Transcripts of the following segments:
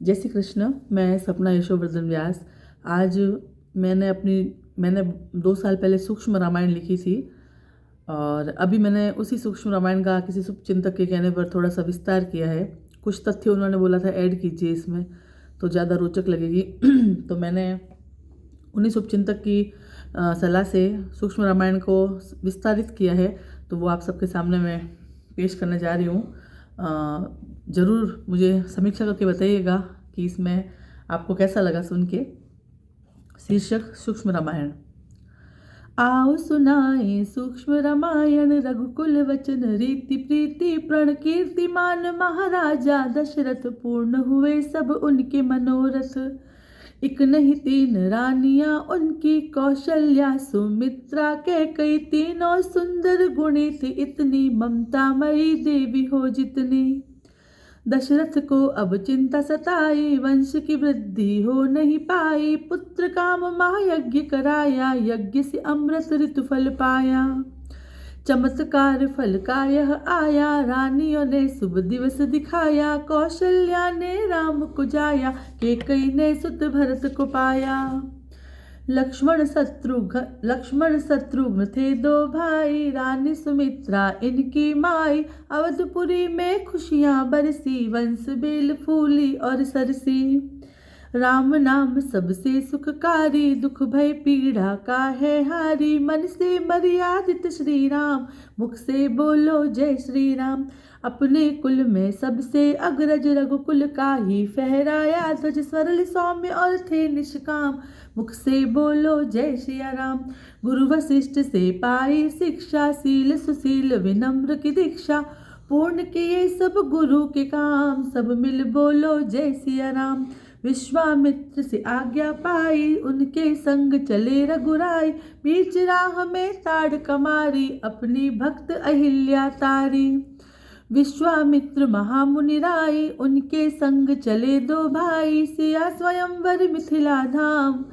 जय श्री कृष्ण। मैं सपना यशोवर्धन व्यास। आज मैंने 2 साल पहले सूक्ष्म रामायण लिखी थी और अभी मैंने उसी सूक्ष्म रामायण का किसी शुभचिंतक के कहने पर थोड़ा सा विस्तार किया है। कुछ तथ्य उन्होंने बोला था ऐड कीजिए इसमें तो ज़्यादा रोचक लगेगी। तो मैंने उन्हीं शुभचिंतक की सलाह से सूक्ष्म रामायण को विस्तारित किया है, तो वो आप सबके सामने मैं पेश करने जा रही हूँ। ज़रूर मुझे समीक्षा करके बताइएगा कि इसमें आपको कैसा लगा सुन के। शीर्षक सूक्ष्म रामायण। आओ सुनाए सूक्ष्म रामायण, रघुकुल वचन रीति प्रीति प्रण कीर्तिमान, महाराजा दशरथ पूर्ण हुए सब उनके मनोरथ। एक नहीं तीन रानियां उनकी, कौशल्या सुमित्रा कैकई, तीनों सुंदर गुणी थी इतनी, ममता मई देवी हो जितनी। दशरथ को अब चिंता सताई, वंश की वृद्धि हो नहीं पाई, पुत्र काम महायज्ञ कराया, यज्ञ से अमृत ऋतु फल पाया। चमत्कार फल का यह आया, रानियों ने शुभ दिवस दिखाया, कौशल्या ने राम को जाया, कैकेयी ने सुत भरत को पाया। लक्ष्मण शत्रुघ्न थे दो भाई, रानी सुमित्रा इनकी माई। अवधपुरी में खुशियां बरसी, वंश बेल फूली और सरसी। राम नाम सबसे सुखकारी, दुख भय पीड़ा का है हारी, मन से मर्यादित श्री राम, मुख से बोलो जय श्री राम। अपने कुल में सबसे अग्रज, रघुकुल का ही फहराया ध्वज, सरल सौम्य और थे निष्काम, मुख से बोलो जय श्री राम। गुरु वशिष्ठ से पाई शिक्षा, सील सुशील विनम्र की दीक्षा, पूर्ण किए सब गुरु के काम, सब मिल बोलो जय सिया राम। विश्वामित्र से आज्ञा पाई, उनके संग चले रघुराई, बीच राह में ताड़ कमारी, अपनी भक्त अहिल्या तारी। विश्वामित्र महामुनि राय, उनके संग चले दो भाई, सिया स्वयंवर मिथिला धाम,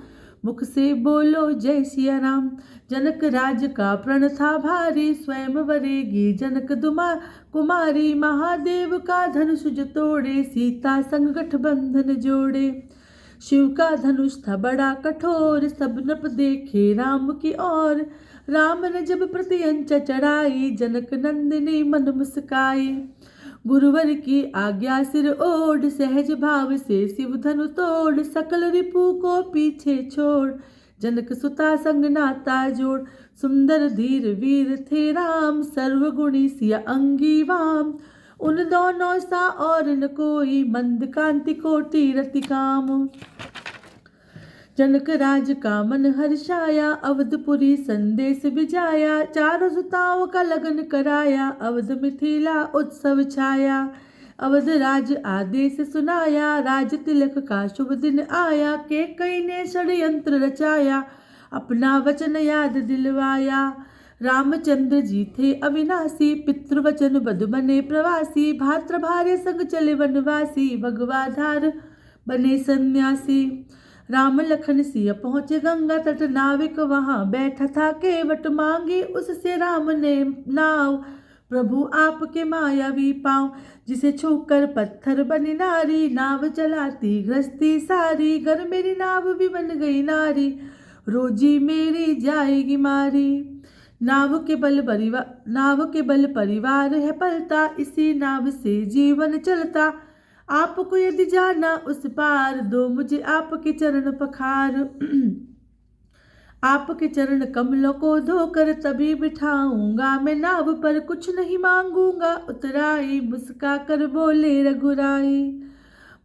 मुख से बोलो जय सिया राम। जनक राज का प्रण था भारी, स्वयं वरेगी जनक कुमारी, महादेव का धनुष जो तोड़े, सीता संग गठबंधन जोड़े। शिव का धनुष था बड़ा कठोर, सब नप देखे राम की ओर, राम ने जब प्रत्यंचा चढ़ाई, जनक नंदिनी मन मुस्काई। गुरुवर की आज्ञा सिर ओढ़, सहज भाव से शिव धनु तोड़, सकल रिपु को पीछे छोड़, जनक सुता संग नाता जोड़। सुंदर धीर वीर थे राम, सर्वगुणी सिया अंगी वाम, उन दोनों सा और न कोई, मंद कांति कोटि रति काम। जनक राज का मन हर्षाया, अवधपुरी संदेश बिजाया, चारों सुताओं का लगन कराया, अवध मिथिला उत्सव छाया। अवध राज आदेश सुनाया, राज तिलक का शुभ दिन आया, कैकेयी ने षड्यंत्र रचाया, अपना वचन याद दिलवाया। रामचंद्र जी थे अविनाशी, पितृवचन बद बने प्रवासी, भात्र भार्य संग चले वनवासी, भगवाधार बने सन्यासी। राम लखन सिया पहुँचे गंगा तट, नाविक वहां बैठा था केवट, मांगी उससे राम ने नाव, प्रभु आपके मायावी पाँव। जिसे छूकर पत्थर बनी नारी, नाव चलाती गृहस्थी सारी, घर मेरी नाव भी बन गई नारी, रोजी मेरी जाएगी मारी। नाव के बल परिवार है पलता, इसी नाव से जीवन चलता, आपको यदि जाना उस पार, दो मुझे आपके चरण पखार। आपके चरण कमलों को धोकर तभी बिठाऊंगा, मैं नाव पर कुछ नहीं मांगूंगा, उतराई मुस्का कर बोले रघुराई।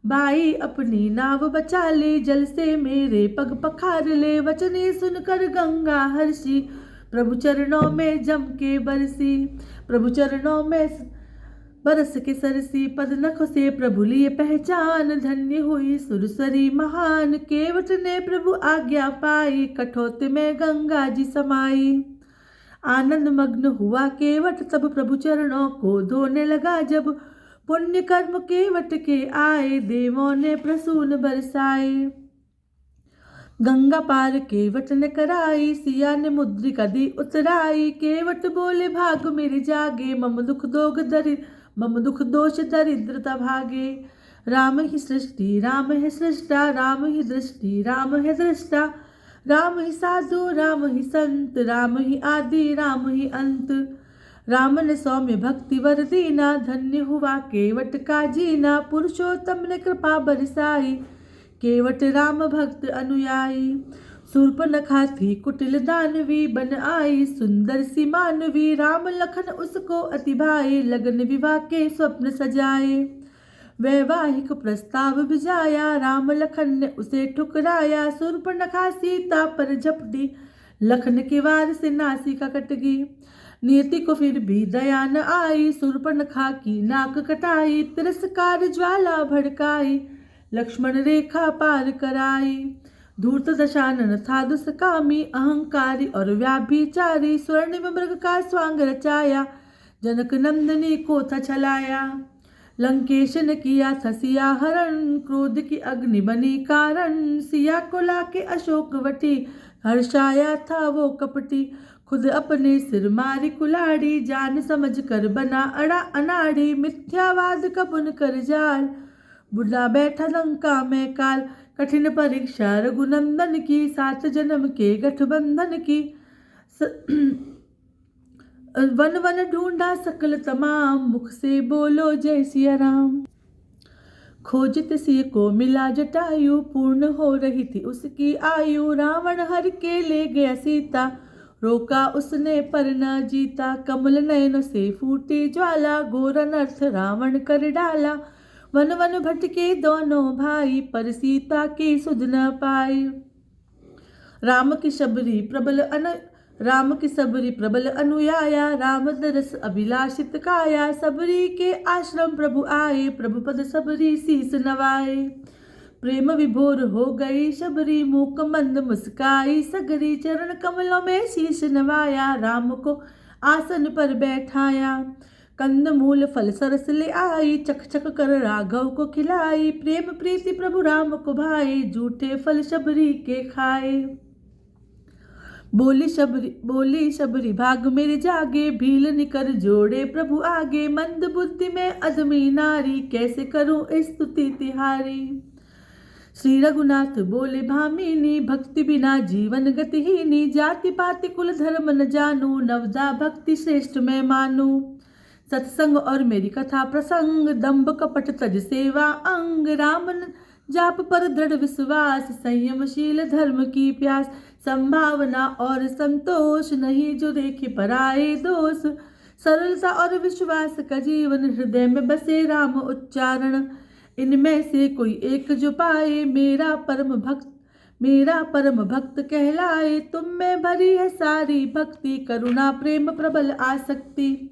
भाई अपनी नाव बचा ले, जल से मेरे पग पखार ले, वचने सुनकर गंगा हर्षी, प्रभु चरणों में जम के बरसी। प्रभु चरणों में बरस के सरसी, पद नख से प्रभु लिए पहचान, धन्य हुई सुरसरी महान, केवट ने प्रभु आज्ञा पाई, कठोत में गंगा जी समाई। आनंद मग्न हुआ केवट, तब प्रभु चरणों को धोने लगा जब, पुण्य कर्म केवट के आए, देवों ने प्रसून बरसाए। गंगा पार केवट ने कराई, सिया ने मुद्रिका दी उतराई, केवट बोले भाग मेरे जागे, मम दुख दोष दरिद्रता भागे। राम ही सृष्टि राम है सृष्टा, राम ही दृष्टि राम है दृष्टा, राम ही साधु राम ही संत, राम ही आदि राम ही अंत। राम ने सौम्य भक्ति वर दीना, धन्य हुआ केवट का जीना, पुरुषोत्तम ने कृपा बरसाई, केवट राम भक्त अनुयायी। शूर्पणखा थी कुटिल दानवी, बन आई सुंदर सी मानवी, राम लखन उसको अति भाए, लगन विवाह के स्वप्न सजाए। वैवाहिक प्रस्ताव भिजाया, राम लखन ने उसे ठुकराया, शूर्पणखा सीता पर झपटी, लखन के वार से नासिका कट गई। नियति को फिर भी दया न आई, शूर्पणखा की नाक कटाई, तिरस्कार ज्वाला भड़काई, लक्ष्मण रेखा पार कराई। धूर्त दशानन था दुष्कामी, अहंकारी और व्याभिचारी, स्वर्णिम मृग का स्वांग रचाया, जनक नंदनी को था छलाया। लंकेश ने किया था सिया हरण, क्रोध की अग्नि बनी कारण, सिया को लाके अशोक वटी, हर्षाया था वो कपटी। खुद अपने सिर मारी कुलाड़ी, जान समझ कर बना अड़ा अनाड़ी, मिथ्यावाद का बुन कर जाल, बुला बैठा लंका में काल। कठिन परीक्षा रघुनंदन की, 7 जन्म के गठबंधन की, वन वन ढूंढा सकल तमाम, मुख से बोलो जय सिया राम। खोजत सिय को मिला जटायु, पूर्ण हो रही थी उसकी आयु, रावण हर के ले गया सीता, रोका उसने पर न जीता। कमल नयन से फूटी ज्वाला, घोर अनर्थ रावण कर डाला, वन वन भटके दोनों भाई, पर सीता की सुध न पाई। राम की सबरी प्रबल अनुयाया, राम दरस अभिलाषित काया, सबरी के आश्रम प्रभु आए, प्रभु पद सबरी शीस नवाए। प्रेम विभोर हो गई शबरी, मूक मंद मुस्काई सगरी, चरण कमलों में शीश नवाया, राम को आसन पर बैठाया। कंद मूल फल सरस ले आई, चख चख कर राघव को खिलाई, प्रेम प्रीति प्रभु राम को भाई, जूठे फल शबरी के खाए। बोली शबरी भाग मेरे जागे, भील निकर जोड़े प्रभु आगे, मंद बुद्धि में अधमी नारी, कैसे करूं स्तुति तिहारी। श्री रघुनाथ बोले भामिनी, भक्ति बिना जीवन गतिहीनी, जाति पाति कुल धर्म न जानू, नवदा भक्ति श्रेष्ठ मैं मानू। सत्संग और मेरी कथा प्रसंग, दंभ कपट तज सेवा अंग, राम जाप पर दृढ़ विश्वास, संयमशील धर्म की प्यास, संभावना और संतोष नहीं जो देखे पराए दोष, सरलता और विश्वास का जीवन, हृदय में बसे राम उच्चारण, इनमें से कोई एक जो पाए, मेरा परम भक्त कहलाए। तुम में भरी है सारी भक्ति, करुणा प्रेम प्रबल आसक्ति,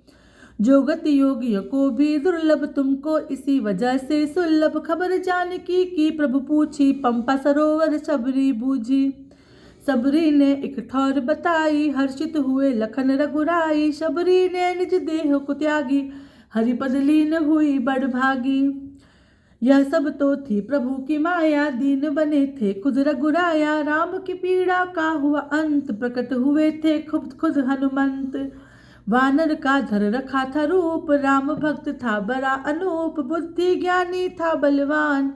जो गति योगियों को भी दुर्लभ, तुमको इसी वजह से सुलभ। खबर जानकी की प्रभु पूछी, पंपा सरोवर शबरी बूझी, शबरी ने एक ठौर बताई, हर्षित हुए लखन रघुराई, शबरी ने निज देह को त्यागी, हरिपद लीन हुई बड़ भागी। यह सब तो थी प्रभु की माया, दीन बने थे खुद रघुराया, राम की पीड़ा का हुआ अंत, प्रकट हुए थे खुद हनुमंत। वानर का धर रखा था रूप, राम भक्त था बड़ा अनूप, बुद्धि ज्ञानी था बलवान,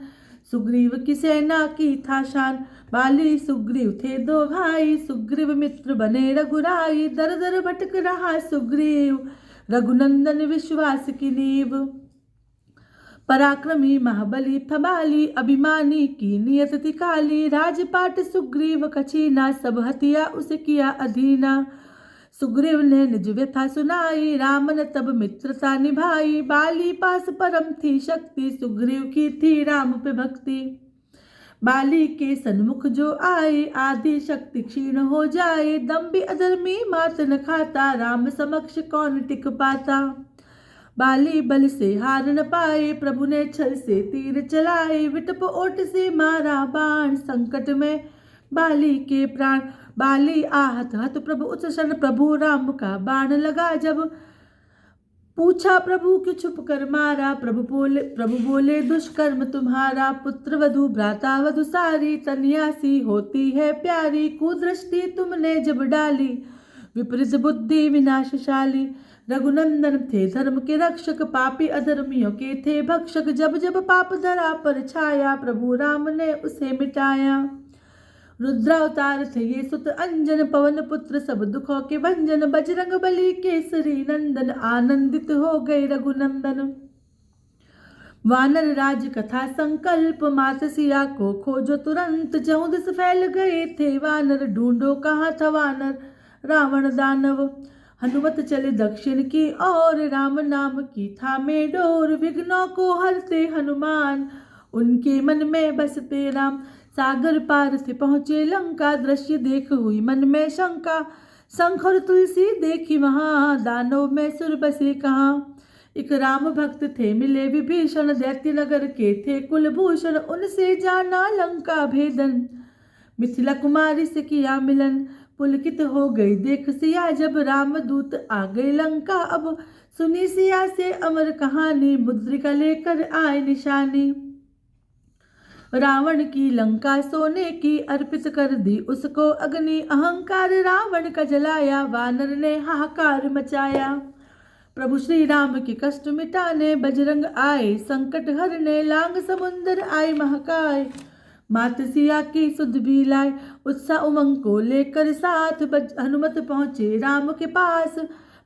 सुग्रीव की सेना की था शान। बाली सुग्रीव थे दो भाई, सुग्रीव मित्र बने रघुराई, दर दर भटक रहा सुग्रीव, रघुनंदन विश्वास की नींव। पराक्रमी महाबली था बाली, अभिमानी की नियत थी काली, राजपाट सुग्रीव का छीना, सब हथिया उसे किया अधीना। सुग्रीव ने निज व्यथा सुनाई, राम ने तब मित्रता निभाई, बाली पास परम थी शक्ति, सुग्रीव की थी राम पे भक्ति। बाली के सन्मुख जो आए, आदि शक्ति क्षीण हो जाए, दम्भी अधर्मी मात न खाता, राम समक्ष कौन टिक पाता। बाली बल से हार न पाए, प्रभु ने छल से तीर चलाए, विटप ओट से मारा बाण, संकट में बाली के प्राण। बाली आहत हत प्रभु उस क्षण, प्रभु राम का बाण लगा जब, पूछा प्रभु क्यों छुप कर मारा, प्रभु बोले दुष्कर्म तुम्हारा, पुत्र वधु भ्राता वधु सारी, तनयासी होती है प्यारी, कुदृष्टि तुमने जब डाली, विपरीत बुद्धि विनाशशाली। रघुनंदन थे धर्म के रक्षक, पापी अधर्मियों के थे भक्षक। जब जब पाप धरा पर छाया, प्रभु राम ने उसे मिटाया। रुद्रावतार थे ये सुत अंजन, पवन पुत्र सब दुखों के भंजन। बजरंग बली केसरी नंदन, आनंदित हो गए रघुनंदन। वानर राज कथा संकल्प, मात सिया को खोजो तुरंत। चहुँ दिस फैल गए थे वानर, ढूंढो कहाँ था वानर रावण दानव। हनुमत चले दक्षिण की ओर, राम नाम की थामे डोर। विघ्नों को हरते हनुमान, उनके मन में बसते राम। सागर पार से पहुँचे लंका, दृश्य देख हुई मन में शंका। शंख और तुलसी देखी वहाँ, दानव में सुर बसे कहाँ। एक राम भक्त थे मिले विभीषण, दैत्य नगर के थे कुलभूषण। उनसे जाना लंका भेदन, मिथिला कुमारी से किया मिलन। पुलकित हो गई देख सिया, जब रामदूत आ गए लंका। अब सुनी सिया से अमर कहानी, मुद्रिका लेकर आए निशानी। रावण की लंका सोने की, अर्पित कर दी उसको अग्नि। अहंकार रावण का जलाया, वानर ने हाहाकार मचाया। प्रभु श्री राम के कष्ट मिटाने, बजरंग आए संकट हरने। लांग समुंदर आए महाकाय, मात सिया की सुध भी लाए। उत्साह उमंग को लेकर साथ, हनुमत पहुँचे राम के पास।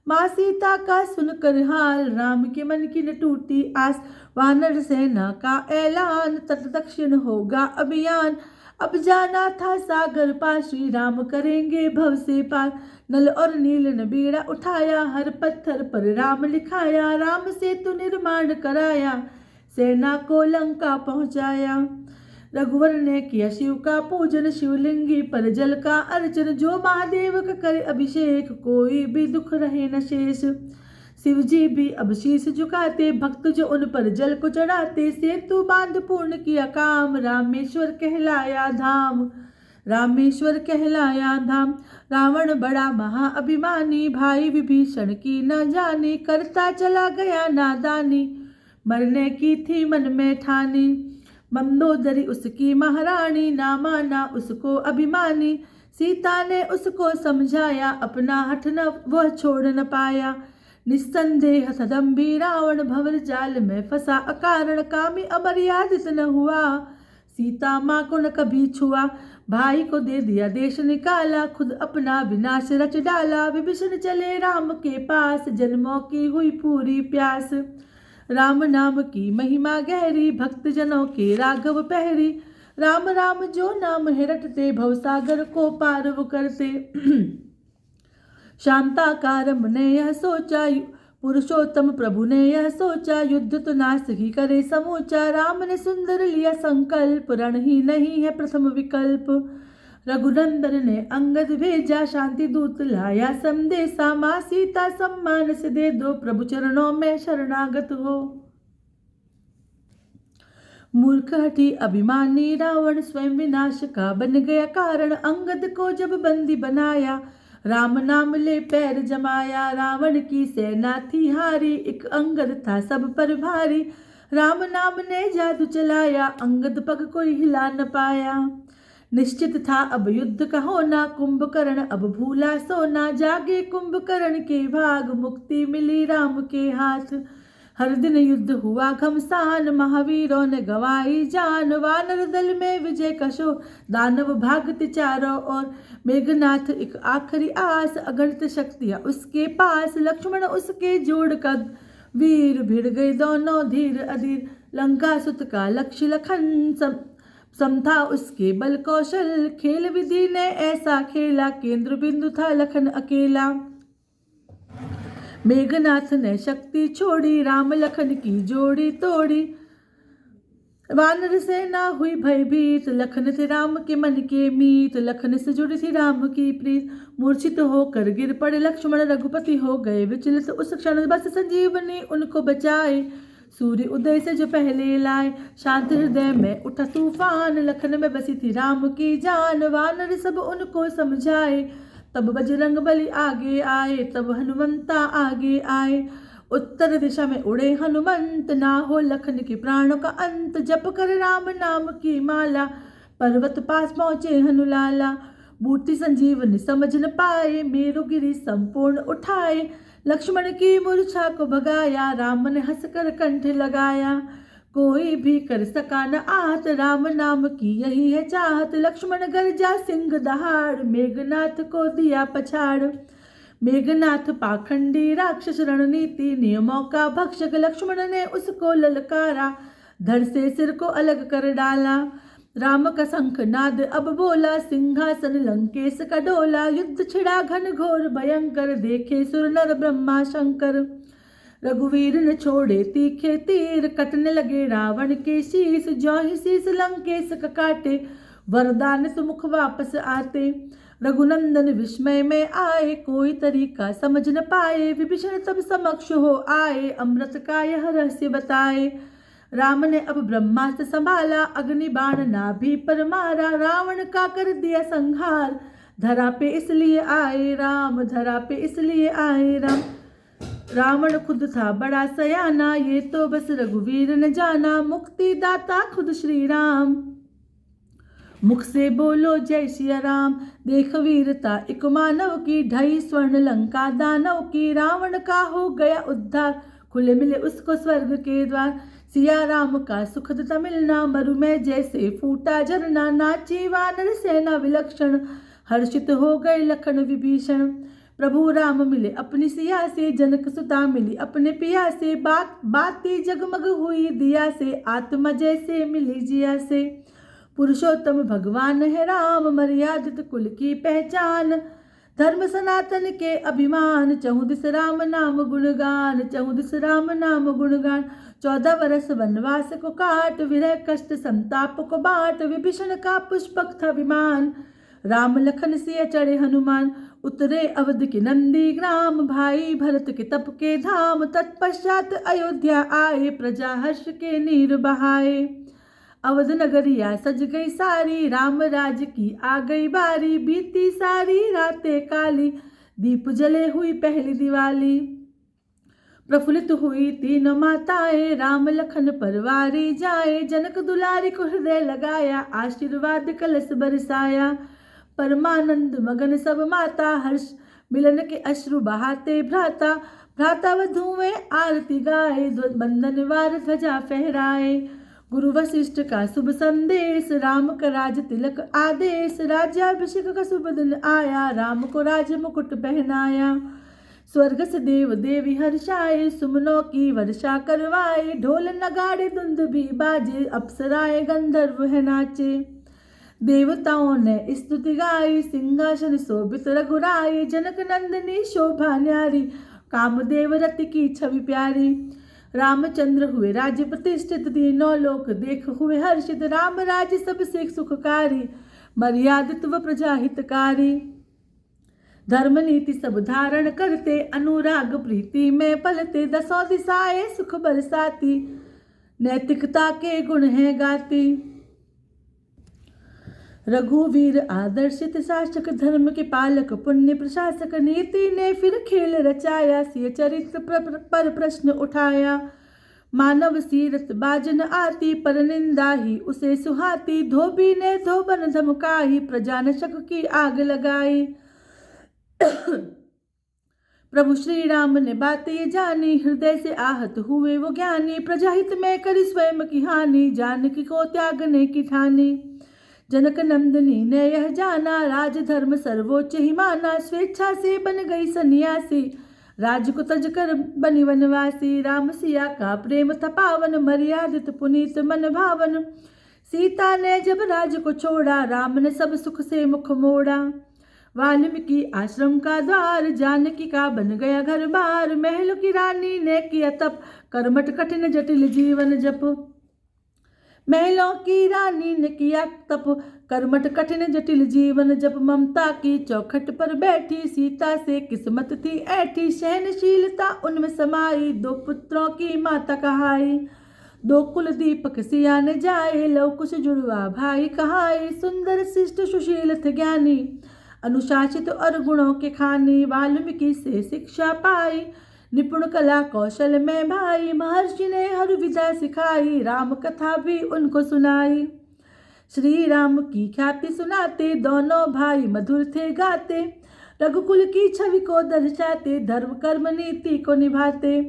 माँ सीता का सुनकर हाल, राम के मन की न टूटी आस। वानर सेना का ऐलान, तट दक्षिण होगा अभियान। अब जाना था सागर पार, श्री राम करेंगे भव से पार। नल और नील ने बीड़ा उठाया, हर पत्थर पर राम लिखाया। राम सेतु निर्माण कराया, सेना को लंका पहुँचाया। रघुवर ने किया शिव का पूजन, शिवलिंगी पर जल का अर्चन। जो महादेव का करे अभिषेक, कोई भी दुख रहे न शेष। शिव जी भी अब शीश झुकाते, भक्त जो उन पर जल को चढ़ाते। सेतु बांध पूर्ण किया काम, रामेश्वर कहलाया धाम। रामेश्वर कहलाया धाम। रावण बड़ा महाअभिमानी, भाई विभीषण की न जानी। करता चला गया नादानी, मरने की थी मन में ठानी। मंदोदरी उसकी महारानी, ना माना उसको अभिमानी। सीता ने उसको समझाया, अपना हठ न वह छोड़ न पाया। निस्संदेह सदम्भी रावण, भंवर जाल में फंसा अकारण। कामी अमर्यादित न हुआ, सीता माँ को न कभी छुआ। भाई को दे दिया देश निकाला, खुद अपना विनाश रच डाला। विभीषण चले राम के पास, जन्मों की हुई पूरी प्यास। राम नाम की महिमा गहरी, भक्त जनों के राघव पहरी। राम राम जो नाम है रटते, भवसागर को पार वो करते। शांताकारम ने यह सोचा, पुरुषोत्तम प्रभु ने यह सोचा। युद्ध तो नाश ही करे समूचा, राम ने सुंदर लिया संकल्प। रण ही नहीं है प्रथम विकल्प। रघुनंदन ने अंगद भेजा, शांति दूत लाया संदेशा। माँ सीता सम्मान से दे दो, प्रभु चरणों में शरणागत हो। मूर्ख हठी अभिमानी रावण, स्वयं विनाश का बन गया कारण। अंगद को जब बंदी बनाया, राम नाम ले पैर जमाया। रावण की सेना थी हारी, एक अंगद था सब पर भारी। राम नाम ने जादू चलाया, अंगद पग कोई हिला न पाया। निश्चित था अब युद्ध का होना, कुंभकर्ण अब भूला सोना। जागे कुंभकर्ण के भाग, मुक्ति मिली राम के हाथ। हर दिन युद्ध हुआ घमसान, महावीरों ने गवाई जान। वानर दल में विजय का शोर, दानव भागते चारों ओर। मेघनाथ एक आखिरी आस, अगणित शक्तियाँ उसके पास। लक्ष्मण उसके जोड़ का वीर, भिड़ गए दोनों धीर अधीर। लंका सुत का लक्ष्य लखन, समथा उसके बल कौशल। खेल विधि ने ऐसा खेला, केंद्र बिंदु था लखन अकेला। मेघनाथ ने शक्ति छोड़ी, राम लखन की जोड़ी तोड़ी। वानर सेना हुई भयभीत, लखन थे राम के मन के मीत। लखन से जुड़ी थी राम की प्रीत, मूर्छित होकर गिर पड़े लक्ष्मण। रघुपति हो गए विचलित उस क्षण, बस संजीवनी उनको बचाए। सूर्य उदय से जो पहले लाए, शांत हृदय में उठा तूफान। लखन में बसी थी राम की जान, वानर सब उनको समझाए। तब बजरंग बली आगे आए, तब हनुमंता आगे आए। उत्तर दिशा में उड़े हनुमंत, ना हो लखन के प्राणों का अंत। जप कर राम नाम की माला, पर्वत पास पहुँचे हनुलाला। बूटी संजीवनी समझ न पाए, मेरु गिरी संपूर्ण उठाए। लक्ष्मण की मूर्छा को भगाया, राम ने हंसकर कंठ लगाया। कोई भी कर सका न आहत, राम नाम की यही है चाहत। लक्ष्मण गरजा सिंह दहाड़, मेघनाथ को दिया पछाड़। मेघनाथ पाखंडी राक्षस, रणनीति नियमों का भक्षक। लक्ष्मण ने उसको ललकारा, धड़ से सिर को अलग कर डाला। राम का शंखनाद अब बोला, सिंहासन लंकेश का डोला। युद्ध छिड़ा घन घोर भयंकर, देखे सुर नर ब्रह्मा शंकर। रघुवीर ने छोड़े तीखे तीर, कटने लगे रावण के शीस। ज्यों ही शीस लंकेश का काटे, वरदान सुमुख वापस आते। रघुनंदन विस्मय में आए, कोई तरीका समझ न पाए। विभीषण तब समक्ष हो आए, अमृत का यह रहस्य बताए। राम ने अब ब्रह्मास्त्र संभाला, अग्नि बाण नाभि पर मारा। रावण का कर दिया संहार, धरा पे इसलिए आए राम, धरा पे इसलिए आए राम। रावण खुद था बड़ा सयाना, ये तो बस रघुवीर ने जाना। मुक्ति दाता खुद श्री राम, मुख से बोलो जय सिया राम। देख वीरता एक मानव की, ढई स्वर्ण लंका दानव की। रावण का हो गया उद्धार, खुले मिले उसको स्वर्ग के द्वार। सिया राम का सुखद था मिलना, मरु में जैसे फूटा झरना। नाची वानर सेना विलक्षण, हर्षित हो गए लखन विभीषण। प्रभु राम मिले अपनी सिया से, जनक सुता मिली अपने पिया से। बाती जगमग हुई दिया से, आत्मा जैसे मिली जिया से। पुरुषोत्तम भगवान है राम, मर्यादित कुल की पहचान। धर्म सनातन के अभिमान, चहुँ दिस राम नाम गुणगान, चहुँ दिस राम नाम गुणगान। 14 वर्ष वनवास को काट, विरह कष्ट संताप को बांट। विभीषण का पुष्पक था विमान, राम लखन सिया चढ़े हनुमान। उतरे अवध के नंदी ग्राम, भाई भरत के तप के धाम। तत्पश्चात अयोध्या आए, प्रजा हर्ष के नीर बहाए। अवध नगरिया सज गई सारी, राम राज की आ गई बारी। बीती सारी रातें काली, दीप जले हुई पहली दिवाली। प्रफुल्लित हुई तीनों माताएं, राम लखन परवारी जाए। जनक दुलारी को हृदय लगाया, आशीर्वाद कलश बरसाया। परमानंद मगन सब माता, हर्ष मिलन के अश्रु बहाते भ्राता। भ्राता वधुएं आरती गाए, बंधन वार ध्वजा फहराए। गुरु वशिष्ठ का शुभ संदेश, राम का राज तिलक आदेश। राज्याभिषेक का शुभ दिन आया, राम को राज मुकुट पहनाया। स्वर्ग से देव देवी हर्षाए, सुमनों की वर्षा करवाए। ढोल नगाड़े धुंध भी बाजे, अप्सराए गंधर्व है नाचे। देवताओं ने स्तुति गाई, सिंहासन शोभित रघुराई। जनक नंदिनी शोभा न्यारी, कामदेव रति की छवि प्यारी। रामचंद्र हुए राज्य प्रतिष्ठित, तीनों लोक देख हुए हर्षित। राम राज्य सबसे सुखकारी, मर्यादित व प्रजा हितकारी। धर्म नीति सब धारण करते, अनुराग प्रीति में पलते। दसों दिशाएं सुख बरसाती, नैतिकता के गुण हैं गाती। रघुवीर आदर्शित शासक, धर्म के पालक पुण्य प्रशासक। नीति ने फिर खेल रचाया, सिय चरित्र पर प्रश्न उठाया। मानव सीरत बाजन आती, पर निंदा ही उसे सुहाती। धोबी ने धोबन धमकाई, प्रजा ने शक की आग लगाई। प्रभु श्री राम ने बात ये जानी, हृदय से आहत हुए वो ज्ञानी। प्रजाहित में करी स्वयं की हानि, जानकी को त्यागने की ठानी। जनक नंदिनी ने यह जाना, राज धर्म सर्वोच्च ही माना। स्वेच्छा से बन गई सन्यासी, राज को तज कर बनी वनवासी। राम सिया का प्रेम था पावन, मर्यादित पुनीत मन भावन। सीता ने जब राज को छोड़ा, राम ने सब सुख से मुख मोड़ा। वाल्मीकि आश्रम का द्वार, जानकी का बन गया घर बार। महल की रानी ने किया तप, कर्मठ कठिन जटिल जीवन जप। महलों की रानी ने किया तप, कर्मठ कठिन जटिल जीवन जप। ममता की चौखट पर बैठी, सीता से किस्मत थी ऐठी। सहनशीलता उनमें समाई, 2 पुत्रों की माता कहाई। 2 कुल दीपक सिया ने जाए, लव कुश जुड़वा भाई कहाई। सुंदर शिष्ट सुशील थे ज्ञानी, अनुशासित और गुणों के खानी। वाल्मीकि से शिक्षा पाई, निपुण कला कौशल में भाई। महर्षि ने हर विद्या सिखाई, राम कथा भी उनको सुनाई। श्री राम की ख्याति सुनाते, दोनों भाई मधुर थे गाते। रघुकुल की छवि को दर्शाते, धर्म कर्म नीति को निभाते।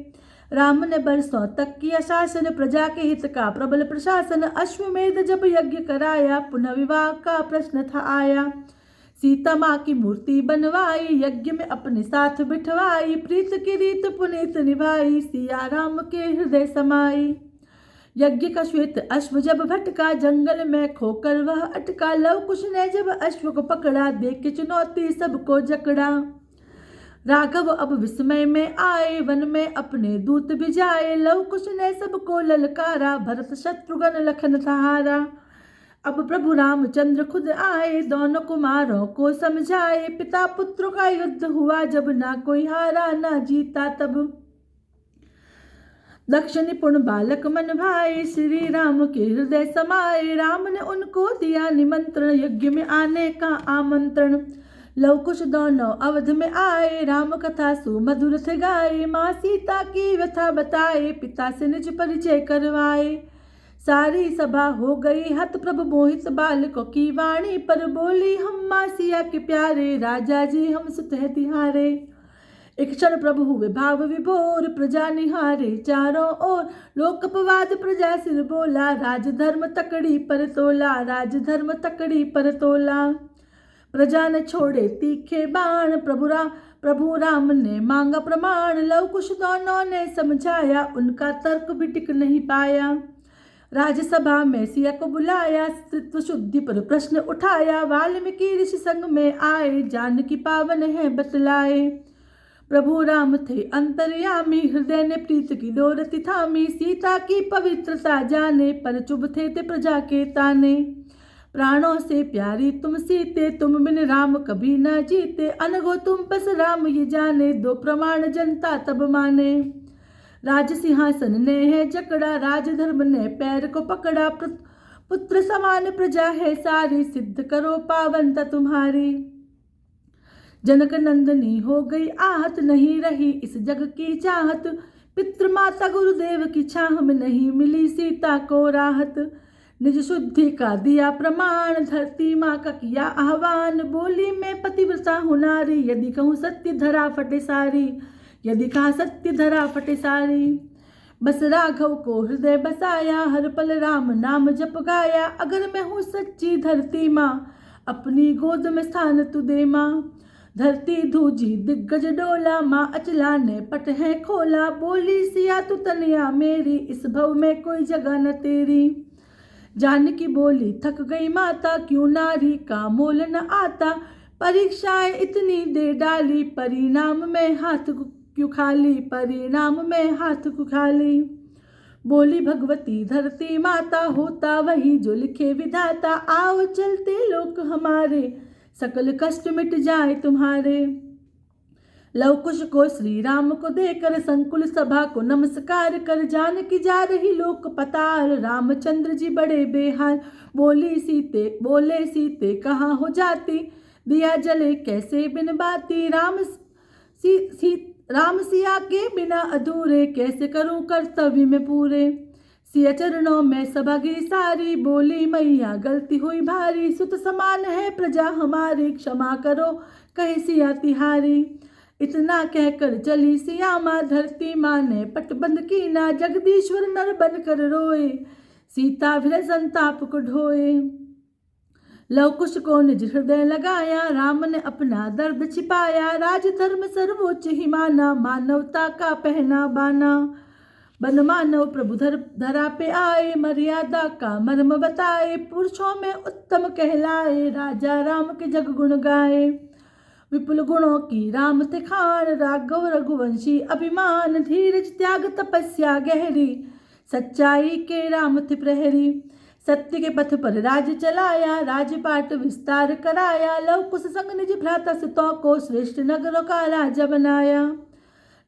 राम ने बरसों तक किया शासन, प्रजा के हित का प्रबल प्रशासन। अश्वमेध जब यज्ञ कराया, पुनः विवाह का प्रश्न था आया। सीता माँ की मूर्ति बनवाई, यज्ञ में अपने साथ बिठवाई। प्रीत की रीत पुनीत निभाई, सिया राम के हृदय समाई। यज्ञ का श्वेत अश्व जब भटका, जंगल में खोकर वह अटका। लव कुश ने जब अश्व को पकड़ा, देख के चुनौती सबको जकड़ा। राघव अब विस्मय में आए, वन में अपने दूत भिजाए। लव कुश ने सबको ललकारा, भरत शत्रुघ्न लखन सहारा। अब प्रभु रामचंद्र खुद आए, दोनों कुमारों को समझाए। पिता पुत्रों का युद्ध हुआ जब, ना कोई हारा ना जीता तब। दक्ष निपुण बालक मन भाए, श्री राम के हृदय समाए। राम ने उनको दिया निमंत्रण, यज्ञ में आने का आमंत्रण। लव कुश दोनों अवध में आए, राम कथा सुमधुर थे गाए। माँ सीता की व्यथा बताए, पिता से निज परिचय करवाए। सारी सभा हो गई हत, प्रभु मोहित बालकों की वाणी पर बोली। हम माँ सिया के प्यारे, राजा जी हम सुत हैं तिहारे। एक क्षण प्रभु हुए भाव विभोर, प्रजा निहारे चारों ओर। लोकपवाद प्रजा सिर बोला, राजधर्म तकड़ी पर तोला। राजधर्म तकड़ी पर तोला। प्रजा ने छोड़े तीखे बाण, प्रभु राम ने मांगा प्रमाण। लव कुश दोनों ने समझाया, उनका तर्क भी टिक नहीं पाया। राज्यसभा में सिया को बुलाया, अस्तित्व शुद्धि पर प्रश्न उठाया। वाल्मीकि ऋषि संग में आए, जानकी पावन है बतलाए। प्रभु राम थे अंतर्यामी, हृदय ने प्रीत की डोरती थामी। सीता की पवित्रता जाने, पर चुभ थे प्रजा के ताने। प्राणों से प्यारी तुम सीते, तुम बिन राम कभी न जीते। अनघो तुम बस राम ये जाने, दो प्रमाण जनता तब माने। राज सिंहासन ने है जकड़ा, राजधर्म ने पैर को पकड़ा। पुत्र समान प्रजा है सारी, सिद्ध करो पावनता तुम्हारी। जनक नंदनी हो गई आहत, नहीं रही इस जग की चाहत। पितृ माता गुरुदेव की छाह में, नहीं मिली सीता को राहत। निज शुद्धि का दिया प्रमाण, धरती माँ का किया आह्वान। बोली मैं पतिव्रता हूँ नारी, यदि कहूँ सत्य धरा फटे सारी। यदि कहा सत्य धरा फटे सारी। बस राघव को हृदय बसाया, हर पल राम नाम जप गाया। अगर मैं हूँ सच्ची धरती माँ, अपनी गोद में स्थान तू दे माँ। धरती धूजी दिग्गज डोला, माँ अचला ने पट है खोला। बोली सिया तू तनिया मेरी, इस भव में कोई जगह न तेरी। जानकी बोली थक गई माता, क्यों नारी का मोल न आता। परीक्षाएं इतनी दे डाली, परिणाम में हाथ क्यों खाली। परिणाम में हाथ क्यों खाली। बोली भगवती धरती माता, होता वही जो लिखे विधाता। आओ चलते लोक हमारे, सकल कष्ट मिट जाए तुम्हारे। लव कुश को श्री राम को देकर, संकुल सभा को नमस्कार कर। जानकी जा रही लोक पतार, रामचंद्र जी बड़े बेहाल। बोले सीते कहाँ हो जाती, दिया जले कैसे बिन बाती। राम सिया के बिना अधूरे, कैसे करूं कर्तव्य में पूरे। सिया चरणों में सभा गिरी सारी, बोली मैया गलती हुई भारी। सुत समान है प्रजा हमारी, क्षमा करो कहे सिया तिहारी। इतना कहकर चली सिया माँ, धरती माँ ने पटबंद की ना। जगदीश्वर नर बन कर रोए, सीता विरह संताप को ढोए। लव कुश को निज हृदय लगाया, राम ने अपना दर्द छिपाया। राजधर्म सर्वोच्च ही माना, मानवता का पहना बाना। बन मानव प्रभु धरा पे आए, मर्यादा का मर्म बताए। पुरुषों में उत्तम कहलाए, राजा राम के जग गुण गाए। विपुल गुणों की राम थे खान, राघव रघुवंशी अभिमान। धीरज त्याग तपस्या गहरी, सच्चाई के राम थे प्रहरी। सत्य के पथ पर राज चलाया, राजपाट विस्तार कराया। लव कुश संग निज भ्राता सुतों को, श्रेष्ठ नगरों का राजा बनाया।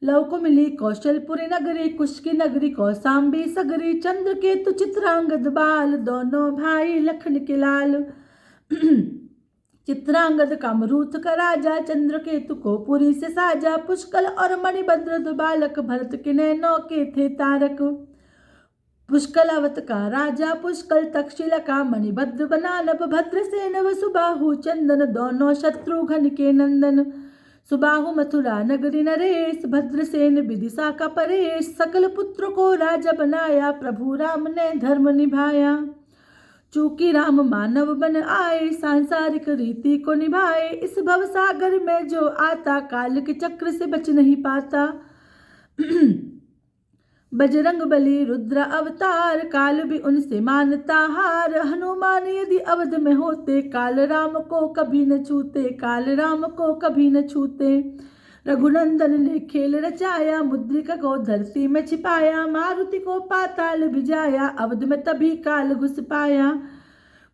लव को मिली कौशलपुरी नगरी, कुश की नगरी कौशाम्बी सगरी। चंद्र केतु चित्रांगद बाल, दोनों भाई लखन के लाल। चित्रांगद कामरूथ का राजा, चंद्र केतु को पुरी से साजा। पुष्कल और मणिभद्र बालक, भरत के नैनों के थे तारक। पुष्कलावत का राजा पुष्कल, तक्षशिला का मणिभद्र बना। नभ भद्रसेन वसुबाहु चंदन, दोनों शत्रुघ्न के नंदन। सुबाहु मथुरा नगरी नरेश, भद्रसेन विदिशा का परेश, सकल पुत्र को राजा बनाया, प्रभु राम ने धर्म निभाया। चूंकि राम मानव बन आए, सांसारिक रीति को निभाए, इस भव सागर में जो आता, काल के चक्र से बच नहीं पाता। बजरंग बली रुद्र अवतार, काल भी उनसे मानता हार, हनुमान यदि अवध में होते, काल राम को कभी न छूते, काल राम को कभी न छूते। रघुनंदन ने खेल रचाया, मुद्रिका को धरती में छिपाया, मारुति को पाताल भिजाया, अवध में तभी काल घुस पाया।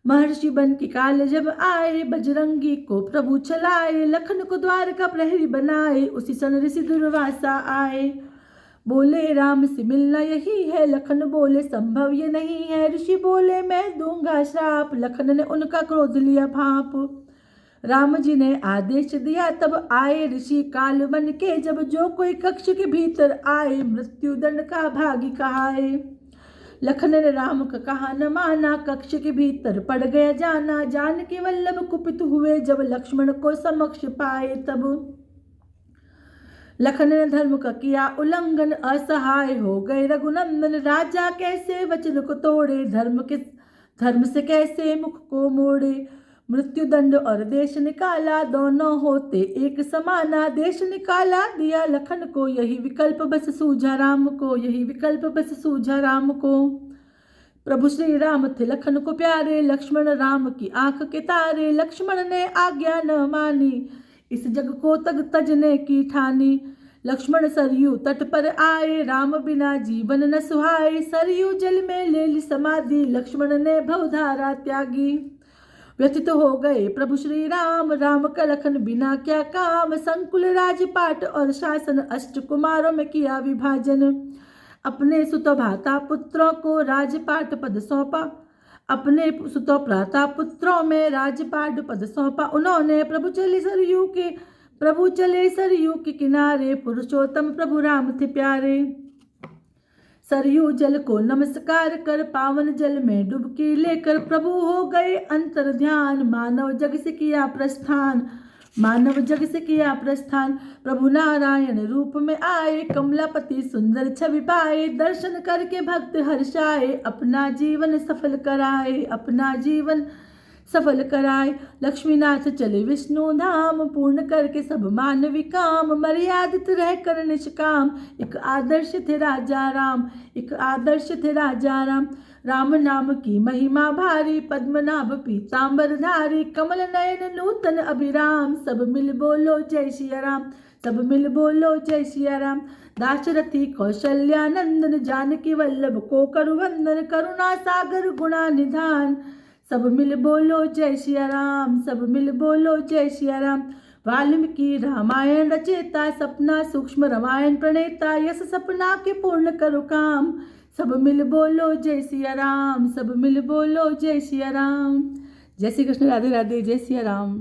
महर्षि बन के काल जब आए, बजरंगी को प्रभु चलाए, लखन को द्वारका प्रहरी बनाए, उसी सन ऋषि दुर्वासा आए। बोले राम से मिलना यही है, लखन बोले संभव ये नहीं है, ऋषि बोले मैं दूंगा श्राप, लखन ने उनका क्रोध लिया भाप। राम जी ने आदेश दिया तब आए ऋषि, काल बन के जब जो कोई कक्ष के भीतर आए, मृत्यु दंड का भागी कहाए। लखन ने राम का कहा न माना, कक्ष के भीतर पड़ गया जाना, जानकी वल्लभ कुपित हुए, जब लक्ष्मण को समक्ष पाए तब। लखन ने धर्म का किया उल्लंघन, असहाय हो गए रघुनंदन, राजा कैसे वचन को तोड़े, धर्म से कैसे मुख को मोड़े। मृत्यु दंड और देश निकाला, दोनों होते एक समाना, देश निकाला दिया लखन को, यही विकल्प बस सूझा राम को, यही विकल्प बस सूझा राम को। प्रभु श्री राम थे लखन को प्यारे, लक्ष्मण राम की आंख के तारे, लक्ष्मण ने आज्ञा न मानी, इस जग को तग तजने की ठानी। लक्ष्मण सरयू तट पर आए, राम बिना जीवन न सुहाए, सरयू जल में ले ली समाधि, लक्ष्मण ने भवधारा त्यागी। व्यथित हो गए प्रभु श्री राम, राम का लखन बिना क्या काम, संकुल राजपाट और शासन, अष्ट कुमारों में किया विभाजन। अपने सुत भ्राता पुत्रों को राजपाट पद सौंपा, अपने सुत भ्राता पुत्रों में राजपाट पद सौंपा उन्होंने। प्रभु चले सरयू के किनारे, पुरुषोत्तम प्रभु राम थे प्यारे। सरयू जल को नमस्कार कर, पावन जल में डुबकी लेकर, प्रभु हो गए अंतर ध्यान, मानव जग से किया प्रस्थान, मानव जग से किया प्रस्थान। प्रभु नारायण रूप में आए, कमलापति सुंदर छवि पाए, दर्शन करके भक्त हर्षाए, अपना जीवन सफल कराए, अपना जीवन सफल कराए। लक्ष्मीनाथ चले विष्णु धाम, पूर्ण करके सब मानवी काम, मर्यादित रहकर निष्काम, एक आदर्श थे राजा राम, एक आदर्श थे राजा राम। राम नाम की महिमा भारी, पद्मनाभ पीतांबर धारी, कमल नयन नूतन अभिराम, सब मिल बोलो जय सिया राम, सब मिल बोलो जय सिया राम। दाशरथी कौशल्यानंदन, जानकी वल्लभ को करुवंदन, करुणा सागर गुणा निधान, सब मिल बोलो जय सिया राम, सब मिल बोलो जय सिया राम। वाल्मीकि रामायण रचेता, सपना सूक्ष्म रामायण प्रणेता, यस सपना के पूर्ण करो काम, सब मिल बोलो जय सिया राम, सब मिल बोलो जय सिया राम। जय श्री कृष्ण, राधे राधे, जय सिया राम।